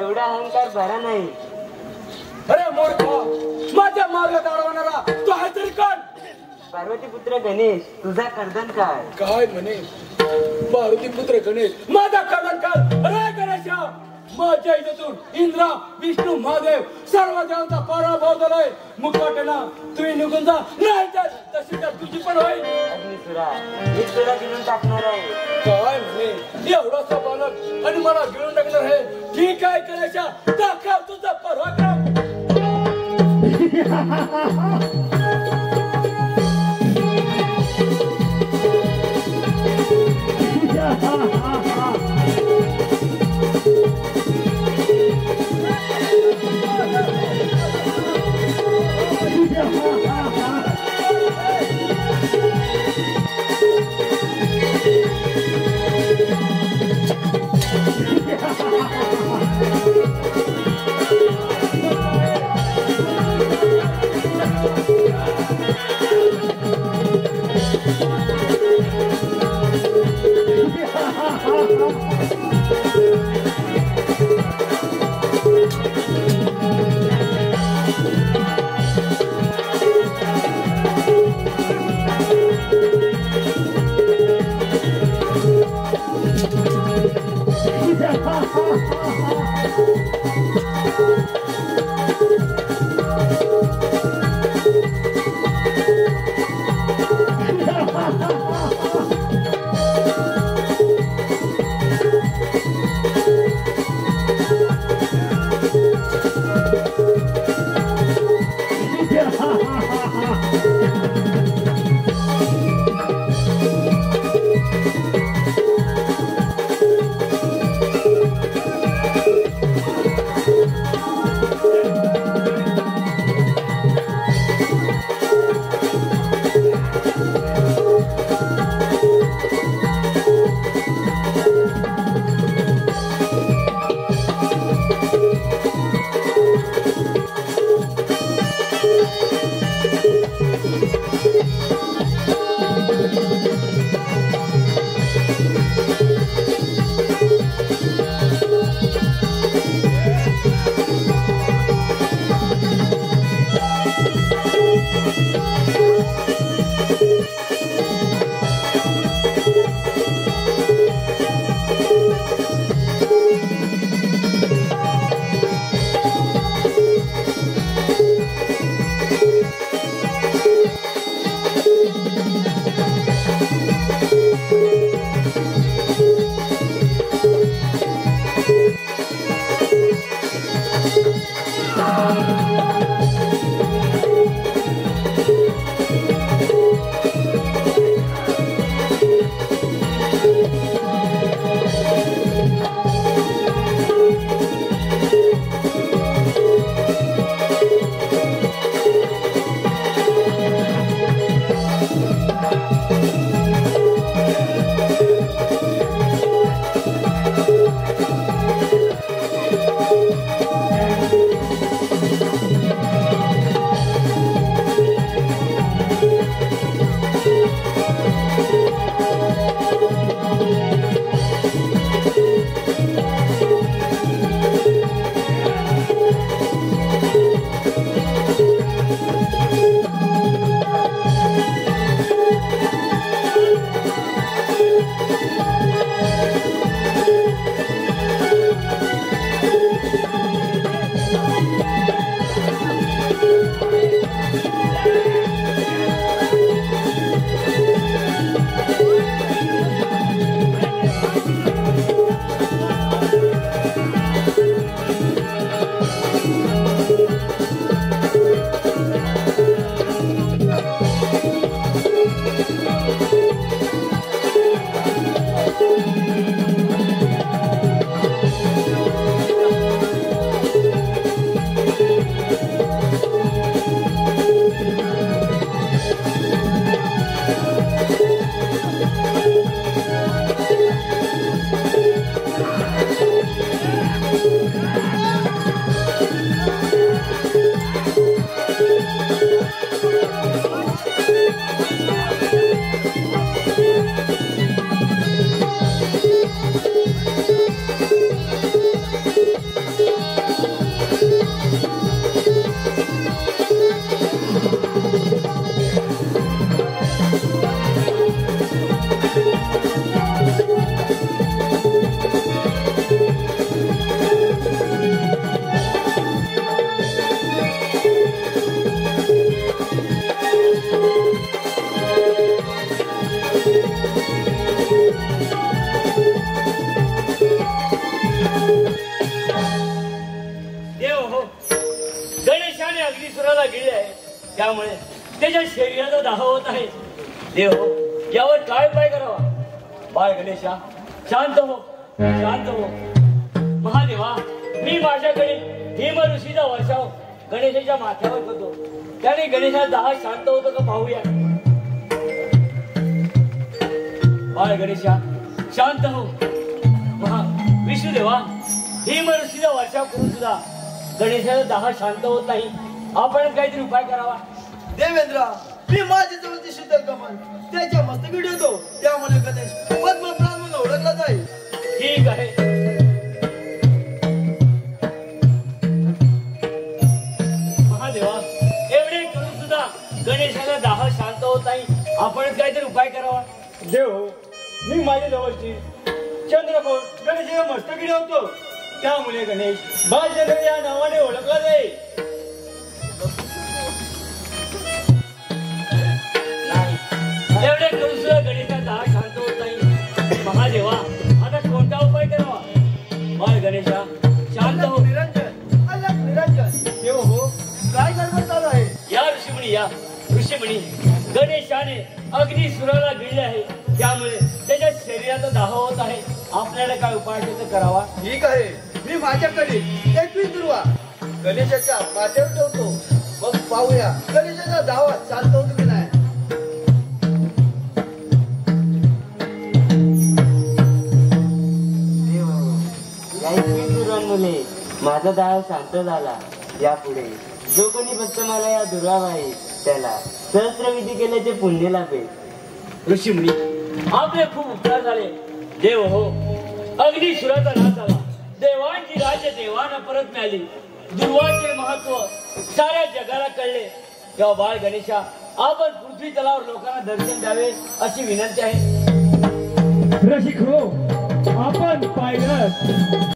एवढा अहंकार बरा नाही. अरे मूर्ख, माझ्या मार्गात अडवणारा तू आहे तरी कोण? पार्वती पुत्र गणेश, तुझा कर्दन काय? काय म्हणे पार्वती पुत्र गणेश माझा कर्दन काय? अरे गणेशा, माझ्या इथून इंद्रा विष्णू महादेव सर्व देवांचा पराभव झालाय. मुकाटना तुम्ही निघून जा, नाही तर तशी तर तुझी पण होईल. अग्निसुरा, मी तुला गिळून टाकणार आहे. काय म्हणे एवढासा बालक आणि मला गिळून टाकणार आहे? ठीक आहे गणेशा, दाखव तुझा पराक्रम. त्यामुळे त्याच्या शरीराचा दाह होत आहे. देव यावर काय उपाय करावा? बाळ गणेशा शांत हो, शांत हो. महादेवा, मी माझ्याकडे भीम ऋषीचा वर्षाव गणेशाच्या माथ्यावर करतो. त्याने गणेशाचा दाह शांत होतो का पाहूया. बाळ गणेशा शांत हो. विष्णुदेवा, भीम ऋषीचा वर्षाव करून सुद्धा गणेशाचा दाह शांत होत नाही. आपण काहीतरी उपाय करावा. देवेंद्र, मी माझ्या जवळची शीतल कमल त्याच्या मस्तकी ठेवतो. त्यामुळे गणेश पद्मप्राण म्हणून ओळखला जाईल. ठीक आहे. महादेवा, एवढे करून सुद्धा गणेशाचा दाह शांत होत नाही. आपणच काहीतरी उपाय करावा. देव, मी माझ्या जवळची चंद्रकोर गणेशाच्या मस्तकी ठेवतो. त्यामुळे गणेश बालचंद्र या नावाने ओळखला जाईल. एवढे करून सुद्धा गणेशाचा दाह शांत होत नाही. महादेवा, आता कोणता उपाय करावा? बाळ गणेशा शांत हो. निरंजन, अलग निरंजन. देव हो, काय गडबड चालू आहे? या ऋषीमुनी, या ऋषीमुनी, गणेशाने अग्नी सुराला गिळले आहे. त्यामुळे त्याच्या शरीराचा दाह होत आहे. आपल्याला काय उपाय करावा? ठीक आहे, मी माझ्याकडे 21 दुर्वा गणेशाच्या माथ्यावर ठेवतो. मग पाहूया गणेशाचा दावा शांत होतो की नाही. मुले, माझा दाह शांत झाला. यापुढे जो कोणी फक्त मला या दुरावाई त्याला सहस्त्रविधी केल्याचे पुण्य लाभेल. ऋषीमुनी, आपले खूप उपकार झाले. देव हो, अगदी सुराचा नाश झाला. देवांची राज्य देवांना परत मिळाली. दुर्वाचे महत्व साऱ्या जगाला कळले. तेव्हा बाळ गणेशा, आपण पृथ्वी तलावर लोकांना दर्शन द्यावे अशी विनंती आहे. रसिक हो, आपण पाहिलं